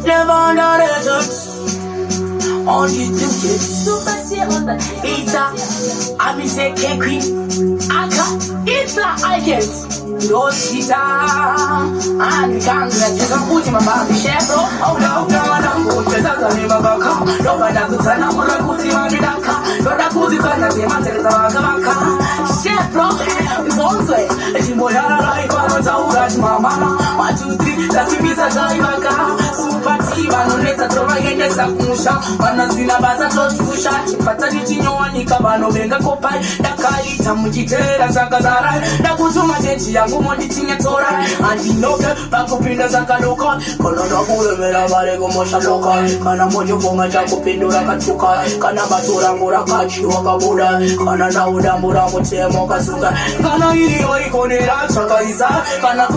Never underrated. On the ticket. It's a, I mean say queen. It's a, I get. Rosita. And can't let you come put in my baby chef. Oh no, no, put your hands in my back. No, but I'm gonna put in my back. But I put it on the matter. Chef, bro. It's also a Timora like my mama. 1, 2, 3, that's the visa driver. Vanoleta tovagendesa kumusha vanazina basa totusha chipata chichinyowanika vanovenga kopai ndakaita muchiteera sakazara ndakutuma chechi yangu mondichinyatora andinoke vakupinda sakadoka kana ndakuremera vari kumoshatoka kana mochofonga chakupindura kachuka kana batorangu rakachiwa kabuda kana ndaudambura mutemo kasunga kana iriyo ikonera chakaisa kana